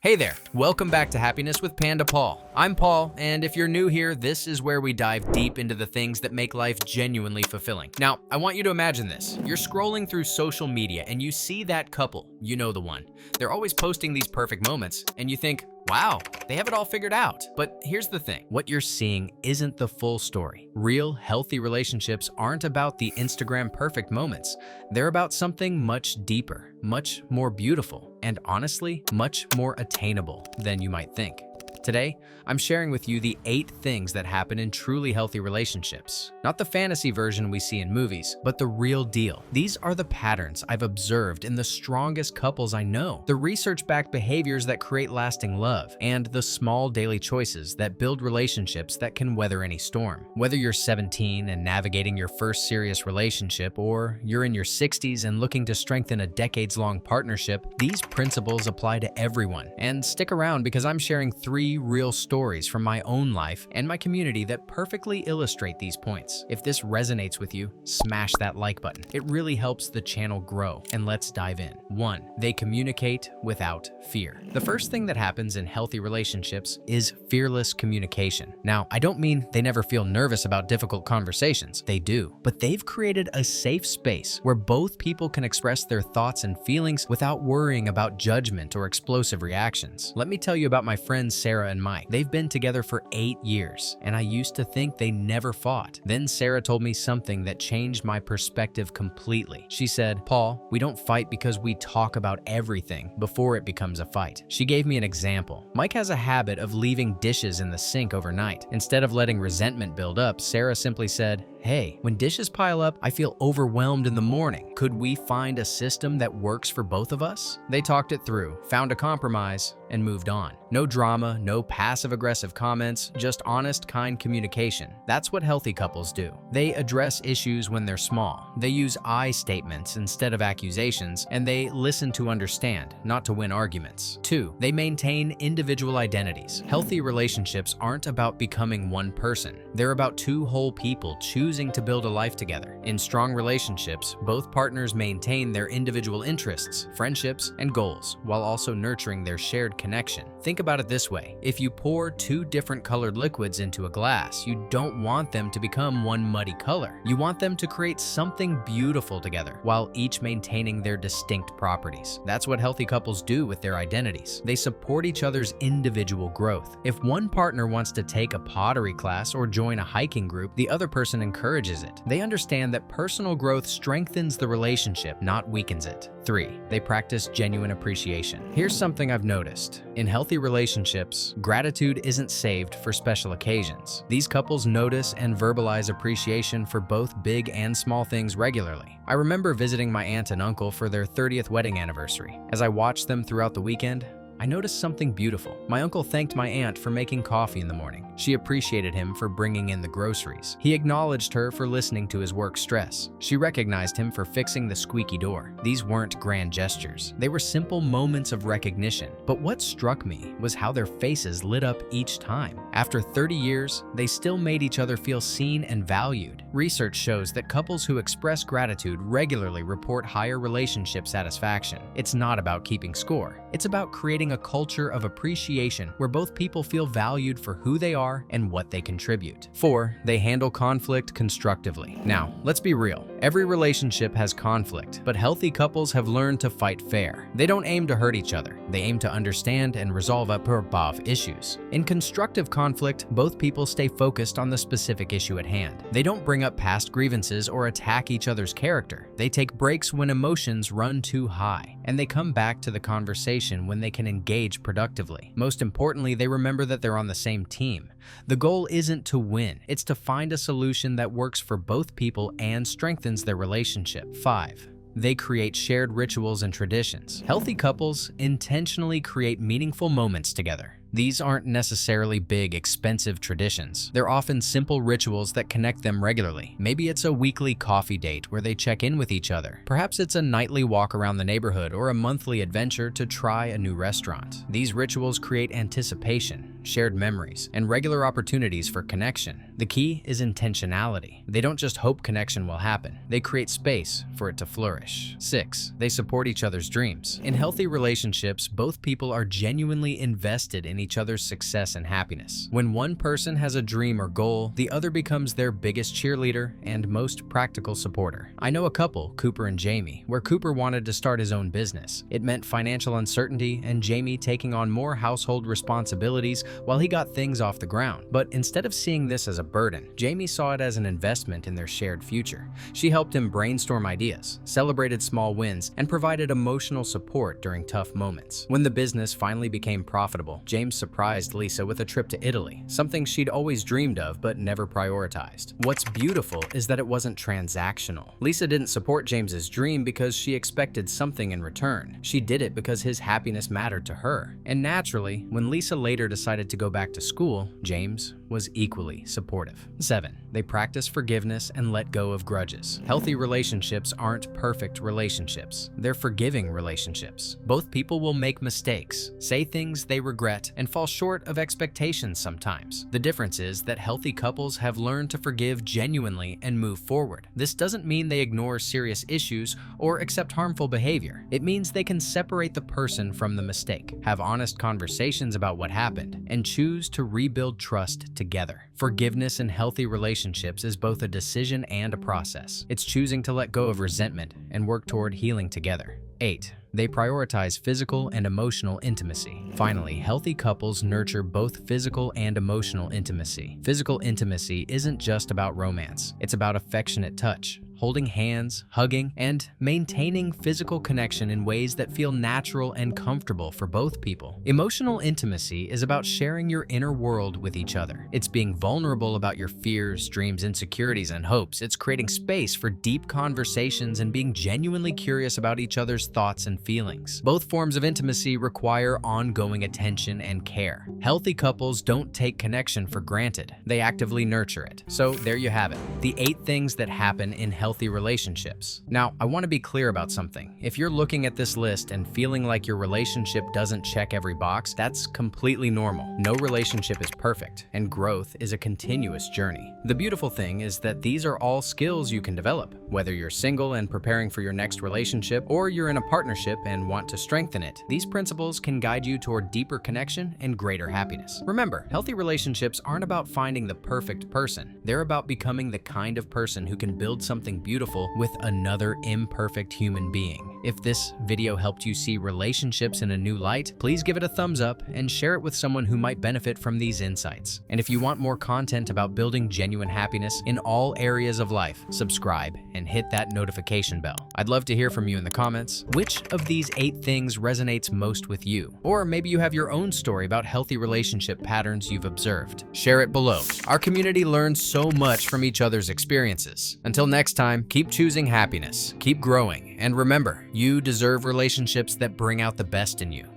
Hey there, welcome back to Happiness with Panda Paul. I'm Paul, and if you're new here, this is where we dive deep into the things that make life genuinely fulfilling. Now, I want you to imagine this. You're scrolling through social media and you see that couple, you know the one. They're always posting these perfect moments, and you think, wow, they have it all figured out. But here's the thing, what you're seeing isn't the full story. Real, healthy relationships aren't about the Instagram perfect moments. They're about something much deeper, much more beautiful, and honestly, much more attainable than you might think. Today, I'm sharing with you the 8 things that happen in truly healthy relationships. Not the fantasy version we see in movies, but the real deal. These are the patterns I've observed in the strongest couples I know, the research-backed behaviors that create lasting love, and the small daily choices that build relationships that can weather any storm. Whether you're 17 and navigating your first serious relationship, or you're in your 60s and looking to strengthen a decades-long partnership, these principles apply to everyone. And stick around because I'm sharing 3 real stories from my own life and my community that perfectly illustrate these points. If this resonates with you, smash that like button. It really helps the channel grow. And let's dive in. 1. They communicate without fear. The first thing that happens in healthy relationships is fearless communication. Now, I don't mean they never feel nervous about difficult conversations. They do. But they've created a safe space where both people can express their thoughts and feelings without worrying about judgment or explosive reactions. Let me tell you about my friends Sarah and Mike. They've been together for 8 years, and I used to think they never fought. Then Sarah told me something that changed my perspective completely. She said, "Paul, we don't fight because we talk about everything before it becomes a fight." She gave me an example. Mike has a habit of leaving dishes in the sink overnight. Instead of letting resentment build up, Sarah simply said, "Hey, when dishes pile up, I feel overwhelmed in the morning. Could we find a system that works for both of us?" They talked it through, found a compromise, and moved on. No drama, no passive-aggressive comments, just honest, kind communication. That's what healthy couples do. They address issues when they're small. They use I statements instead of accusations, and they listen to understand, not to win arguments. 2. They maintain individual identities. Healthy relationships aren't about becoming one person. They're about 2 whole people choosing to build a life together. In strong relationships, both partners maintain their individual interests, friendships, and goals, while also nurturing their shared connection. Think about it this way. If you pour 2 different colored liquids into a glass, you don't want them to become one muddy color. You want them to create something beautiful together, while each maintaining their distinct properties. That's what healthy couples do with their identities. They support each other's individual growth. If one partner wants to take a pottery class or join a hiking group, the other person encourages it. They understand that personal growth strengthens the relationship, not weakens it. 3. They practice genuine appreciation. Here's something I've noticed. In healthy relationships, gratitude isn't saved for special occasions. These couples notice and verbalize appreciation for both big and small things regularly. I remember visiting my aunt and uncle for their 30th wedding anniversary. As I watched them throughout the weekend, I noticed something beautiful. My uncle thanked my aunt for making coffee in the morning. She appreciated him for bringing in the groceries. He acknowledged her for listening to his work stress. She recognized him for fixing the squeaky door. These weren't grand gestures. They were simple moments of recognition. But what struck me was how their faces lit up each time. After 30 years, they still made each other feel seen and valued. Research shows that couples who express gratitude regularly report higher relationship satisfaction. It's not about keeping score. It's about creating a culture of appreciation where both people feel valued for who they are and what they contribute. 4. They handle conflict constructively. Now, let's be real. Every relationship has conflict, but healthy couples have learned to fight fair. They don't aim to hurt each other. They aim to understand and resolve above issues. In constructive conflict, both people stay focused on the specific issue at hand. They don't bring up past grievances or attack each other's character. They take breaks when emotions run too high, and they come back to the conversation when they can engage productively. Most importantly, they remember that they're on the same team. The goal isn't to win, it's to find a solution that works for both people and strengthens their relationship. 5. They create shared rituals and traditions. Healthy couples intentionally create meaningful moments together. These aren't necessarily big, expensive traditions. They're often simple rituals that connect them regularly. Maybe it's a weekly coffee date where they check in with each other. Perhaps it's a nightly walk around the neighborhood or a monthly adventure to try a new restaurant. These rituals create anticipation, shared memories, and regular opportunities for connection. The key is intentionality. They don't just hope connection will happen. They create space for it to flourish. 6. They support each other's dreams. In healthy relationships, both people are genuinely invested in each other's success and happiness. When one person has a dream or goal, the other becomes their biggest cheerleader and most practical supporter. I know a couple, Cooper and Jamie, where Cooper wanted to start his own business. It meant financial uncertainty and Jamie taking on more household responsibilities while he got things off the ground. But instead of seeing this as a burden, Jamie saw it as an investment in their shared future. She helped him brainstorm ideas, celebrated small wins, and provided emotional support during tough moments. When the business finally became profitable, James surprised Lisa with a trip to Italy, something she'd always dreamed of but never prioritized. What's beautiful is that it wasn't transactional. Lisa didn't support James's dream because she expected something in return. She did it because his happiness mattered to her. And naturally, when Lisa later decided to go back to school, James was equally supportive. 7. They practice forgiveness and let go of grudges. Healthy relationships aren't perfect relationships. They're forgiving relationships. Both people will make mistakes, say things they regret, and fall short of expectations sometimes. The difference is that healthy couples have learned to forgive genuinely and move forward. This doesn't mean they ignore serious issues or accept harmful behavior. It means they can separate the person from the mistake, have honest conversations about what happened, and choose to rebuild trust together. Forgiveness in healthy relationships is both a decision and a process. It's choosing to let go of resentment and work toward healing together. 8. They prioritize physical and emotional intimacy. Finally, healthy couples nurture both physical and emotional intimacy. Physical intimacy isn't just about romance. It's about affectionate touch, holding hands, hugging, and maintaining physical connection in ways that feel natural and comfortable for both people. Emotional intimacy is about sharing your inner world with each other. It's being vulnerable about your fears, dreams, insecurities, and hopes. It's creating space for deep conversations and being genuinely curious about each other's thoughts and feelings. Both forms of intimacy require ongoing attention and care. Healthy couples don't take connection for granted. They actively nurture it. So there you have it, the 8 things that happen in healthy relationships. Now, I want to be clear about something. If you're looking at this list and feeling like your relationship doesn't check every box, that's completely normal. No relationship is perfect, and growth is a continuous journey. The beautiful thing is that these are all skills you can develop, whether you're single and preparing for your next relationship, or you're in a partnership and want to strengthen it. These principles can guide you toward deeper connection and greater happiness. Remember, healthy relationships aren't about finding the perfect person. They're about becoming the kind of person who can build something beautiful with another imperfect human being. If this video helped you see relationships in a new light, please give it a thumbs up and share it with someone who might benefit from these insights. And if you want more content about building genuine happiness in all areas of life, subscribe and hit that notification bell. I'd love to hear from you in the comments. Which of these 8 things resonates most with you? Or maybe you have your own story about healthy relationship patterns you've observed. Share it below. Our community learns so much from each other's experiences. Until next time, keep choosing happiness, keep growing, and remember, you deserve relationships that bring out the best in you.